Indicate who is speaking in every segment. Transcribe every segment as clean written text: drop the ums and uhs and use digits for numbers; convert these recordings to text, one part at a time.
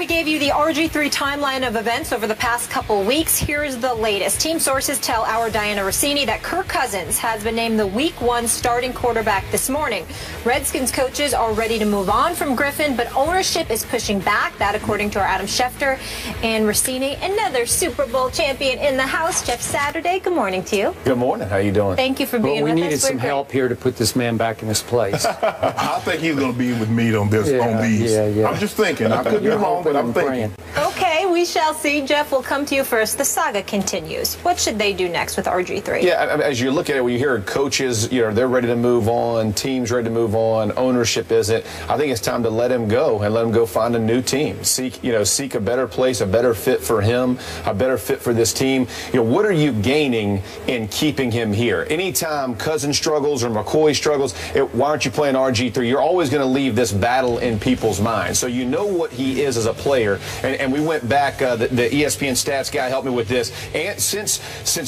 Speaker 1: We gave you the RG3 timeline of events over the past couple weeks. Here's the latest. Team sources tell our Diana Rossini that Kirk Cousins has been named the Week 1 starting quarterback this morning. Redskins coaches are ready to move on from Griffin, but ownership is pushing back. That, according to our Adam Schefter. And Rossini, another Super Bowl champion in the house. Jeff Saturday, good morning to you.
Speaker 2: Good morning. How you doing?
Speaker 1: Thank you for being with us.
Speaker 3: We needed some help here to put this man back in his place.
Speaker 4: I think he's going to be with me on this. On these.
Speaker 3: Yeah.
Speaker 4: I'm just thinking. I could be wrong, but I'm thinking.
Speaker 1: Okay, we shall see. Jeff, we'll come to you first. The saga continues. What should they do next with RG3?
Speaker 2: Yeah, as you look at it, when you hear coaches, they're ready to move on, teams ready to move on, ownership isn't. I think it's time to let him go and let him go find a new team. Seek a better place, a better fit for him, a better fit for this team. What are you gaining in keeping him here? Anytime Cousins struggles or McCoy struggles, why aren't you playing RG3? You're always going to leave this battle in people's minds. So you know what he is as a player. And we went back, the ESPN stats guy helped me with this. And since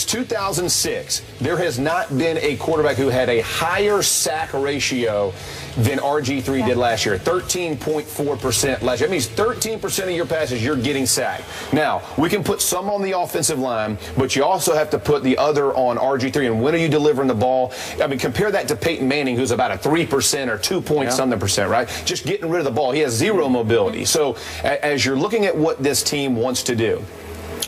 Speaker 2: 2006, there has not been a quarterback who had a higher sack ratio than RG3 did last year. 13.4% last year. That means 13% of your passes you're getting sacked. Now, we can put some on the offensive line, but you also have to put the other on RG3. And when are you delivering the ball? I mean, compare that to Peyton Manning, who's about a 3% or 2 point something percent, right? Just getting rid of the ball. He has zero mobility. So as you're looking at what this team wants to do,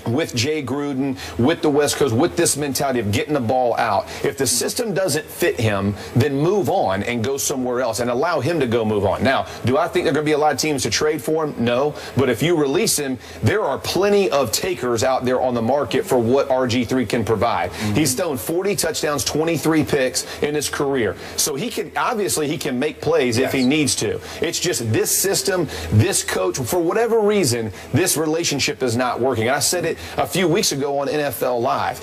Speaker 2: with Jay Gruden, with the West Coast, with this mentality of getting the ball out. If the system doesn't fit him, then move on and go somewhere else and allow him to go move on. Now, do I think there are going to be a lot of teams to trade for him? No. But if you release him, there are plenty of takers out there on the market for what RG3 can provide. He's thrown 40 touchdowns, 23 picks in his career. So he can make plays if he needs to. It's just this system, this coach, for whatever reason, this relationship is not working. I said it a few weeks ago on NFL Live.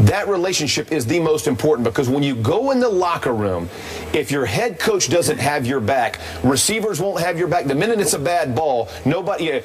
Speaker 2: That relationship is the most important, because when you go in the locker room, if your head coach doesn't have your back, receivers won't have your back. The minute it's a bad ball, nobody,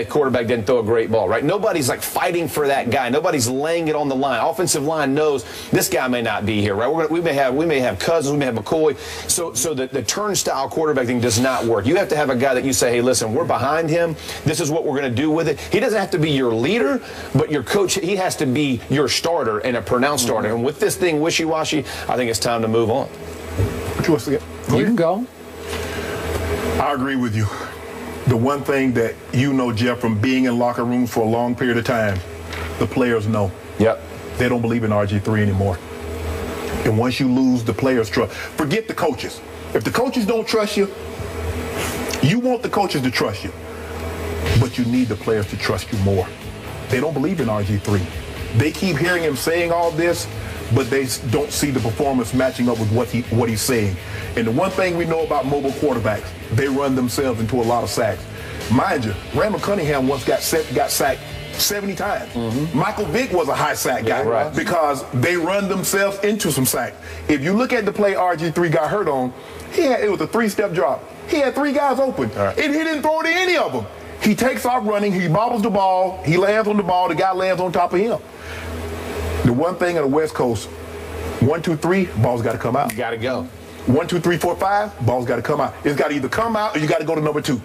Speaker 2: quarterback didn't throw a great ball, right? Nobody's like fighting for that guy. Nobody's laying it on the line. Offensive line knows this guy may not be here, right? We may have Cousins, we may have McCoy. So the turnstile quarterback thing does not work. You have to have a guy that you say, hey, listen, we're behind him. This is what we're going to do with it. He doesn't have to be your leader, but your coach, he has to be your starter and a pronounced starter. And with this thing wishy-washy, I think it's time to move on.
Speaker 4: What you want to get?
Speaker 3: You can go.
Speaker 4: I agree with you. The one thing that Jeff, from being in locker rooms for a long period of time, the players know.
Speaker 2: Yep.
Speaker 4: They don't believe in RG3 anymore. And once you lose the players' trust, forget the coaches. If the coaches don't trust you, you want the coaches to trust you. But you need the players to trust you more. They don't believe in RG3. They keep hearing him saying all this, but they don't see the performance matching up with what he's saying. And the one thing we know about mobile quarterbacks, they run themselves into a lot of sacks. Mind you, Randall Cunningham once got sacked 70 times. Michael Vick was a high sack guy because they run themselves into some sacks. If you look at the play RG3 got hurt on, it was a 3-step drop. He had 3 guys open, and he didn't throw to any of them. He takes off running, he bobbles the ball, he lands on the ball, the guy lands on top of him. The one thing on the West Coast, 1, 2, 3, ball's got to come out.
Speaker 2: You got to go.
Speaker 4: 1, 2, 3, 4, 5, ball's got to come out. It's got to either come out or you got to go to number 2.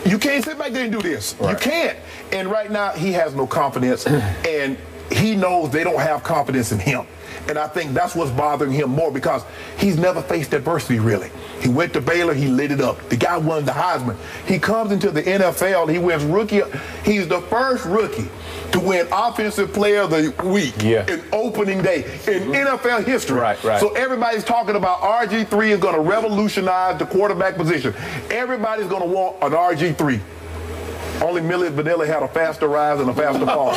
Speaker 4: You can't sit back there and do this. You can't. And right now, he has no confidence, and he knows they don't have confidence in him. And I think that's what's bothering him more, because he's never faced adversity, really. He went to Baylor, he lit it up. The guy won the Heisman. He comes into the NFL, he wins rookie. He's the first rookie to win Offensive Player of the Week in opening day in NFL history. So everybody's talking about RG3 is going to revolutionize the quarterback position. Everybody's going to want an RG3. Only Millie Vanilli had a faster rise and a faster fall.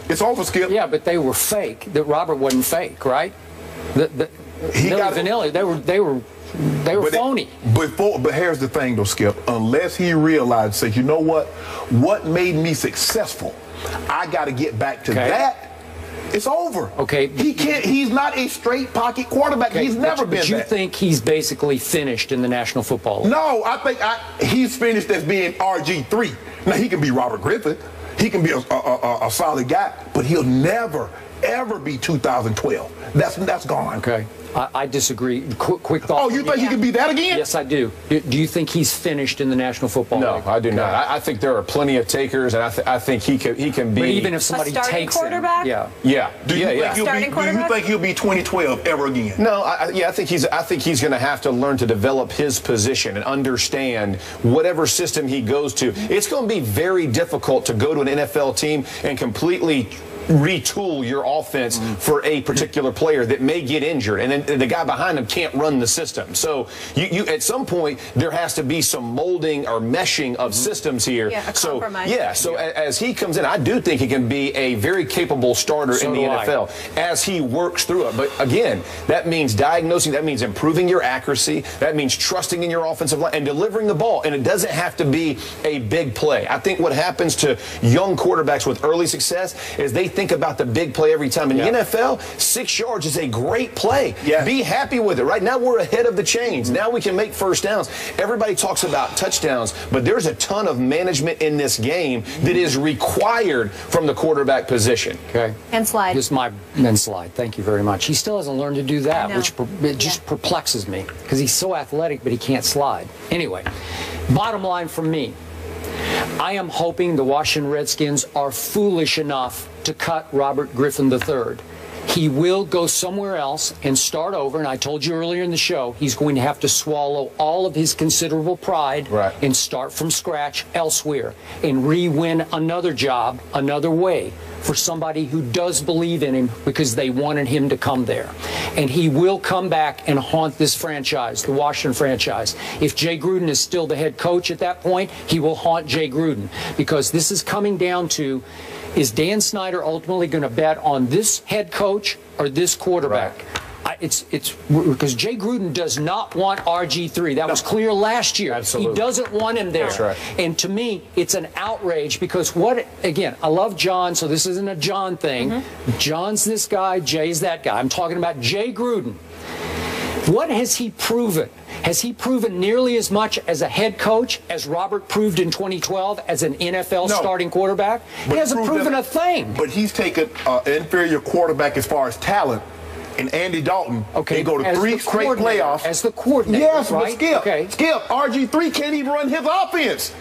Speaker 4: It's over, Skip.
Speaker 3: Yeah, but they were fake. That Robert wasn't fake, right? Millie Vanilli, they were phony.
Speaker 4: But here's the thing, though, Skip. Unless he realized, says, you know what made me successful? I got to get back to that. It's over.
Speaker 3: Okay.
Speaker 4: He can't. He's not a straight pocket quarterback. He's never been that.
Speaker 3: But you think he's basically finished in the National Football League?
Speaker 4: No, I think he's finished as being RG3. Now, he can be Robert Griffin. He can be a solid guy, but he'll never, ever be 2012. That's gone.
Speaker 3: Okay. I disagree. Quick thought.
Speaker 4: Oh, you think he can be that again?
Speaker 3: Yes, I do. Do you think he's finished in the National Football League?
Speaker 2: No, I do not. I think there are plenty of takers, and I think he can be.
Speaker 3: But even if somebody takes
Speaker 1: quarterback?
Speaker 3: him,
Speaker 4: Do you think he'll be 2012 ever again?
Speaker 2: No, I think he's going to have to learn to develop his position and understand whatever system he goes to. It's going to be very difficult to go to an NFL team and completely retool your offense for a particular player that may get injured, and then the guy behind him can't run the system. So you at some point there has to be some molding or meshing of systems here.
Speaker 1: Yeah, a compromise.
Speaker 2: As he comes in, I do think he can be a very capable starter in the NFL as he works through it. But again, that means diagnosing, that means improving your accuracy, that means trusting in your offensive line and delivering the ball. And it doesn't have to be a big play. I think what happens to young quarterbacks with early success is they think about the big play every time. In the NFL, 6 yards is a great play. Be happy with it. Right now, we're ahead of the chains. Now we can make first downs. Everybody talks about touchdowns, but there's a ton of management in this game that is required from the quarterback position.
Speaker 3: Okay.
Speaker 1: And slide.
Speaker 3: This is my and slide. Thank you very much. He still hasn't learned to do that, which it just perplexes me because he's so athletic, but he can't slide. Anyway, bottom line from me, I am hoping the Washington Redskins are foolish enough to cut Robert Griffin III. He will go somewhere else and start over, and I told you earlier in the show, he's going to have to swallow all of his considerable pride and start from scratch elsewhere and re-win another job another way for somebody who does believe in him because they wanted him to come there. And he will come back and haunt this franchise, the Washington franchise. If Jay Gruden is still the head coach at that point, he will haunt Jay Gruden because this is coming down to, is Dan Snyder ultimately going to bet on this head coach or this quarterback? It's because Jay Gruden does not want RG3. That was clear last year.
Speaker 2: Absolutely.
Speaker 1: He
Speaker 3: doesn't want him there.
Speaker 2: That's right.
Speaker 3: And to me, it's an outrage because again, I love John, so this isn't a John thing. John's this guy, Jay's that guy. I'm talking about Jay Gruden. What has he proven? Has he proven nearly as much as a head coach as Robert proved in 2012 as an NFL starting quarterback? He hasn't proven a thing.
Speaker 4: But he's taken an inferior quarterback as far as talent. And Andy Dalton, they go to 3 straight playoffs.
Speaker 3: As the coordinator,
Speaker 4: yes,
Speaker 3: right?
Speaker 4: But Skip, RG3 can't even run his offense.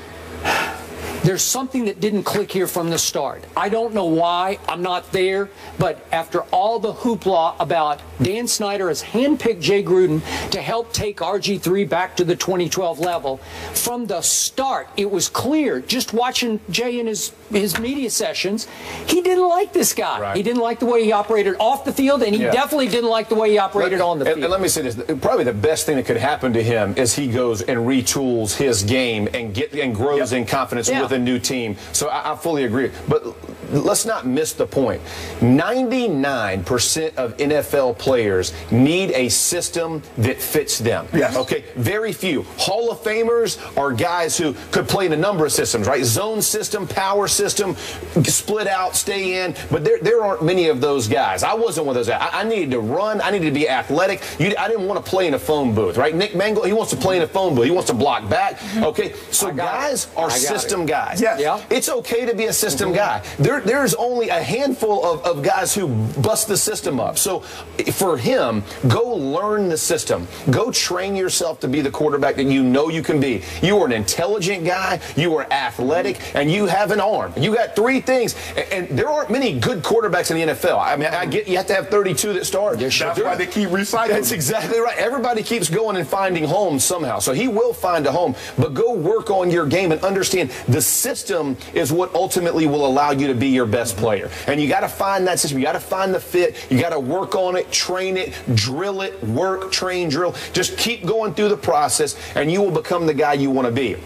Speaker 3: There's something that didn't click here from the start. I don't know why. I'm not there. But after all the hoopla about Dan Snyder has handpicked Jay Gruden to help take RG3 back to the 2012 level, from the start, it was clear, just watching Jay in his media sessions, he didn't like this guy. He didn't like the way he operated off the field, and he definitely didn't like the way he operated on the field.
Speaker 2: And let me say this. Probably the best thing that could happen to him is he goes and retools his game and grows in confidence with a new team. So I fully agree. But let's not miss the point. 99% of NFL players need a system that fits them. Okay? Very few. Hall of Famers are guys who could play in a number of systems, right? Zone system, power system, split out, stay in. But there aren't many of those guys. I wasn't one of those guys. I needed to run. I needed to be athletic. I didn't want to play in a phone booth, right? Nick Mangold, he wants to play in a phone booth. He wants to block back. Okay? So guys are system guys. It's okay to be a system guy. There's only a handful of guys who bust the system up. So for him, go learn the system. Go train yourself to be the quarterback that you know you can be. You are an intelligent guy, you are athletic, and you have an arm. You got 3 things. And there aren't many good quarterbacks in the NFL. I mean, I get you have to have 32 that start.
Speaker 4: That's why they keep recycling.
Speaker 2: That's exactly right. Everybody keeps going and finding homes somehow. So he will find a home. But go work on your game and understand the system is what ultimately will allow you to be your best player. And you got to find that system. You got to find the fit. You got to work on it, train it, drill it, work, train, drill. Just keep going through the process, and you will become the guy you want to be.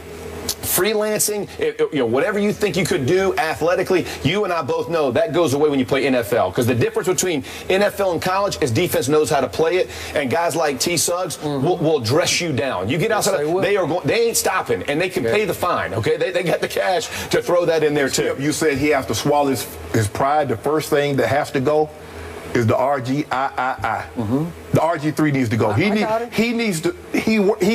Speaker 2: Freelancing, whatever you think you could do athletically, you and I both know that goes away when you play NFL. Because the difference between NFL and college is defense knows how to play it, and guys like T. Suggs will dress you down. You get outside, they ain't stopping, and they can pay the fine. Okay, they got the cash to throw that in there too.
Speaker 4: You said he has to swallow his pride. The first thing that has to go is the RGIII. The RG3 needs to go. He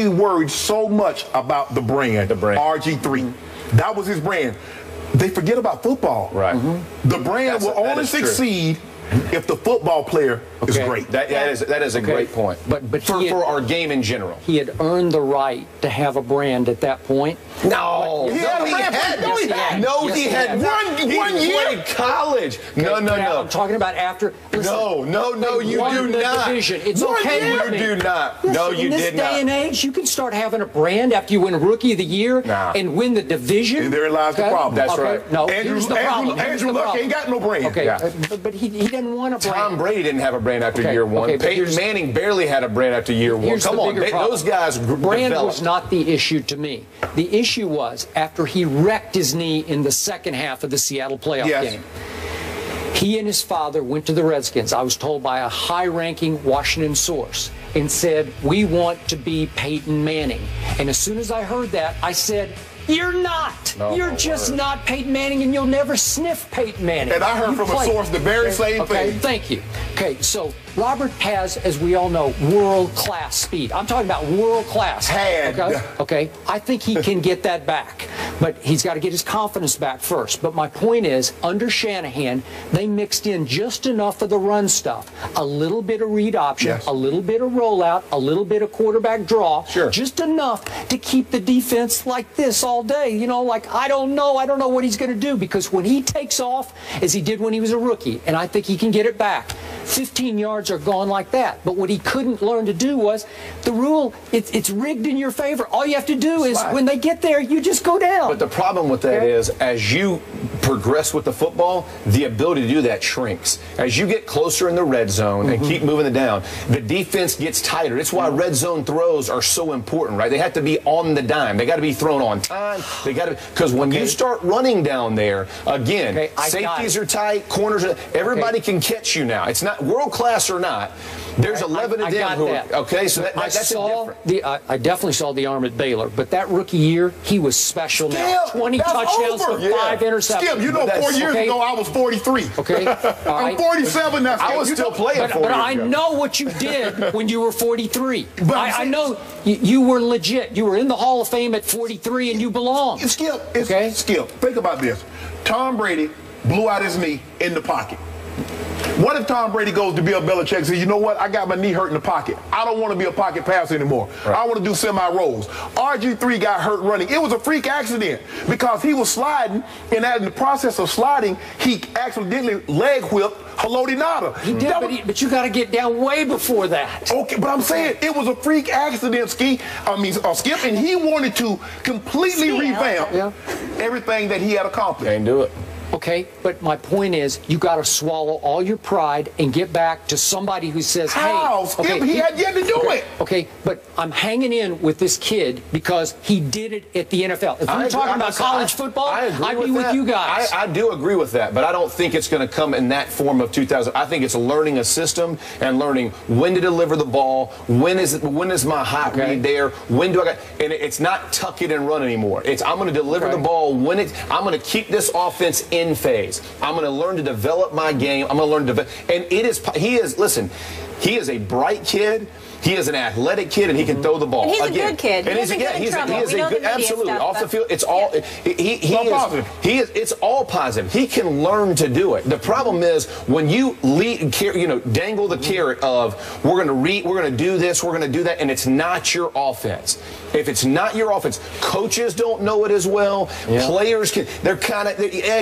Speaker 4: worried so much about the brand. RG3. That was his brand. they forget about football.
Speaker 2: Right.
Speaker 4: The brand will only succeed if the football player is great.
Speaker 2: That is a great point.
Speaker 3: But
Speaker 2: for our game in general.
Speaker 3: He had earned the right to have a brand at that point.
Speaker 2: No,
Speaker 4: he had one year.
Speaker 2: He played college. No.
Speaker 3: I'm talking about after. Listen,
Speaker 2: No, you do not.
Speaker 3: Division. It's
Speaker 2: One
Speaker 3: okay
Speaker 2: year.
Speaker 3: with me.
Speaker 2: You do not.
Speaker 3: Listen,
Speaker 2: No, you did not.
Speaker 3: In this day and age, you can start having a brand after you win Rookie of the Year and win the division.
Speaker 4: And there lies the problem.
Speaker 2: That's right.
Speaker 3: No, here's the problem.
Speaker 4: Andrew Luck ain't got no brand.
Speaker 3: Okay,
Speaker 2: Yeah.
Speaker 3: but he didn't want a brand.
Speaker 2: Tom Brady didn't have a brand after year one. Peyton Manning barely had a brand after year one. Come on, those guys
Speaker 3: brand
Speaker 2: developed.
Speaker 3: was not the issue to me. The issue was after he wrecked his knee in the second half of the Seattle playoff game. He and his father went to the Redskins, I was told by a high-ranking Washington source, and said, we want to be Peyton Manning. And as soon as I heard that, I said, you're not. You're just not Peyton Manning, and you'll never sniff Peyton Manning.
Speaker 4: And I heard from a source the very same thing.
Speaker 3: Thank you. Okay, so Robert has, as we all know, world-class speed. I'm talking about world-class. Okay, I think he can get that back. But he's got to get his confidence back first. But my point is, under Shanahan, they mixed in just enough of the run stuff. A little bit of read option, a little bit of rollout, a little bit of quarterback draw. Just enough to keep the defense like this all day. You know, like, I don't know what he's going to do. Because when he takes off, as he did when he was a rookie, and I think he can get it back, 15 yards are gone like that. But what he couldn't learn to do was the rule, it's rigged in your favor. All you have to do is when they get there, you just go down.
Speaker 2: But the problem with that is as you progress with the football, the ability to do that shrinks. As you get closer in the red zone and keep moving it down, the defense gets tighter. It's why red zone throws are so important, right? They have to be on the dime. They got to be thrown on time. They got to, because when you start running down there, again, safeties are tight, corners are, everybody can catch you now. It's not world class or not. There's 11 of them who are, so that's different.
Speaker 3: I definitely saw the arm at Baylor, but that rookie year, he was special now. 20 touchdowns for 5 interceptions.
Speaker 4: Skip, you know, 4 years ago, I was 43.
Speaker 3: Okay.
Speaker 4: I'm 47 now.
Speaker 2: I was still playing 4 years
Speaker 3: But I know what you did when you were 43. I know you were legit. You were in the Hall of Fame at 43, and you belong.
Speaker 4: Skip, Skip, think about this. Tom Brady blew out his knee in the pocket. What if Tom Brady goes to Bill Belichick and says, you know what, I got my knee hurt in the pocket. I don't want to be a pocket passer anymore. I want to do semi-rolls. RG3 got hurt running. It was a freak accident because he was sliding, and in the process of sliding, he accidentally leg whipped Haloti Ngata.
Speaker 3: He did, but you got to get down way before that.
Speaker 4: Okay, but I'm saying it was a freak accident, Skip, and he wanted to completely revamp everything that he had accomplished.
Speaker 2: Can't do it.
Speaker 3: Okay, but my point is, you got to swallow all your pride and get back to somebody who says,
Speaker 4: "How?
Speaker 3: Hey,
Speaker 4: Skip, he had yet to do it."
Speaker 3: Okay, but I'm hanging in with this kid because he did it at the NFL. If we're talking about college football, I'd be with you guys.
Speaker 2: I do agree with that, but I don't think it's going to come in that form of 2000. I think it's learning a system and learning when to deliver the ball, when is my hot read there, when do I got, and it's not tuck it and run anymore. It's I'm going to deliver the ball when I'm going to keep this offense in phase. I'm going to learn to develop my game. I'm going to learn to develop. And he is a bright kid. He is an athletic kid, and he can throw the ball.
Speaker 1: And he's a good kid.
Speaker 2: And he's a good, absolutely. Off the field, it's all, it's all positive. He can learn to do it. The problem is when you dangle the carrot of, we're going to do this, we're going to do that, and it's not your offense. If it's not your offense, coaches don't know it as well. Players they're kind of,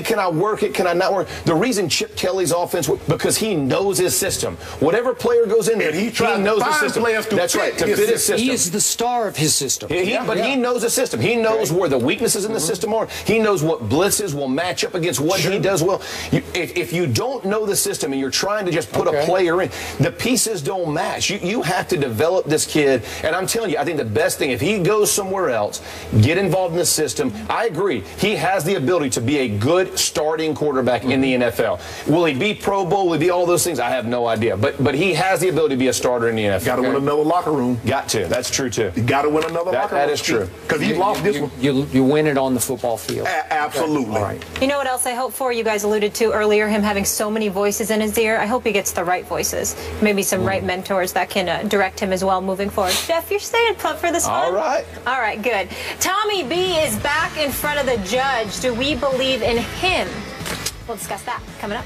Speaker 2: can I work it? Can I not work? The reason Chip Kelly's offense, because he knows his system. Whatever player goes in there, he knows the system. That's right, to fit his system.
Speaker 3: He is the star of his system.
Speaker 2: But he knows the system. He knows where the weaknesses in the system are. He knows what blitzes will match up against what he does well. If you don't know the system and you're trying to just put a player in, the pieces don't match. You have to develop this kid. And I'm telling you, I think the best thing, if he goes somewhere else, get involved in the system, I agree. He has the ability to be a good starting quarterback in the NFL. Will he be Pro Bowl? Will he be all those things? I have no idea. But he has the ability to be a starter in the NFL.
Speaker 4: another locker room.
Speaker 2: Got to. That's true, too.
Speaker 4: You got to win another locker room.
Speaker 2: That is true.
Speaker 4: Because he lost this one.
Speaker 3: You win it on the football field.
Speaker 4: Absolutely.
Speaker 3: All right.
Speaker 1: You know what else I hope for? You guys alluded to earlier him having so many voices in his ear. I hope he gets the right voices. Maybe some right mentors that can direct him as well moving forward. Jeff, you're staying put for this one?
Speaker 2: All right.
Speaker 1: All right, good. Tommy B is back in front of the judge. Do we believe in him? We'll discuss that coming up.